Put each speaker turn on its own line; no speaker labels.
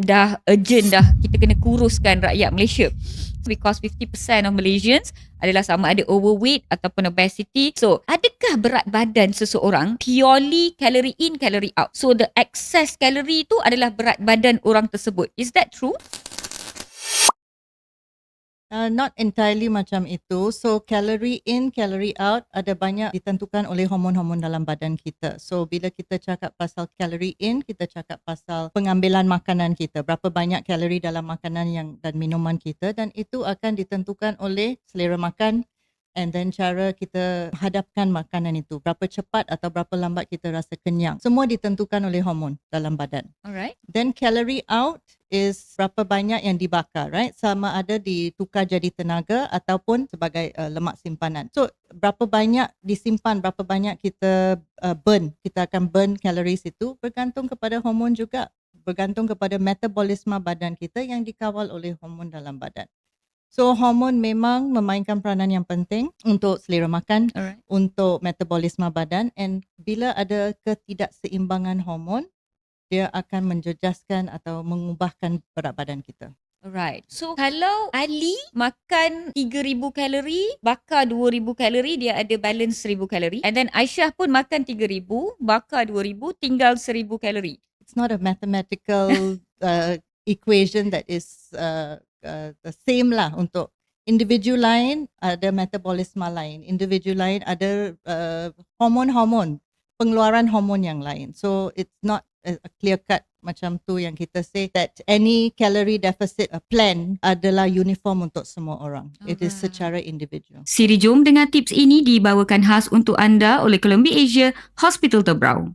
dah urgent dah kita kena kuruskan rakyat Malaysia. Because 50% of Malaysians adalah sama ada overweight ataupun obesity. So, adakah berat badan seseorang purely calorie in, calorie out? So, the excess calorie tu adalah berat badan orang tersebut. Is that true?
Not entirely macam itu. So calorie in, calorie out ada banyak ditentukan oleh hormon-hormon dalam badan kita. So bila kita cakap pasal calorie in, kita cakap pasal pengambilan makanan kita. Berapa banyak kalori dalam makanan dan minuman kita, dan itu akan ditentukan oleh selera makan and then cara kita hadapkan makanan itu. Berapa cepat atau berapa lambat kita rasa kenyang. Semua ditentukan oleh hormon dalam badan.
Alright.
Then calorie out is berapa banyak yang dibakar, right? Sama ada ditukar jadi tenaga ataupun sebagai lemak simpanan. So, berapa banyak disimpan, berapa banyak kita burn. Kita akan burn calories itu bergantung kepada hormon juga. Bergantung kepada metabolisme badan kita yang dikawal oleh hormon dalam badan. So, hormon memang memainkan peranan yang penting untuk selera makan,
Alright.
untuk metabolisme badan, and bila ada ketidakseimbangan hormon, dia akan menjejaskan atau mengubahkan berat badan kita.
Alright. So, kalau Ali makan 3,000 kalori, bakar 2,000 kalori, dia ada balance 1,000 kalori. And then Aisyah pun makan 3,000, bakar 2,000, tinggal 1,000 kalori.
It's not a mathematical equation that is the same lah. Untuk individu lain ada metabolisme lain, individu lain ada hormon-hormon, pengeluaran hormon yang lain. So it's not a clear cut macam tu yang kita say that any calorie deficit plan adalah uniform untuk semua orang. It is secara individual.
Siri Jom dengan tips ini dibawakan khas untuk anda oleh Columbia Asia Hospital Tebrau.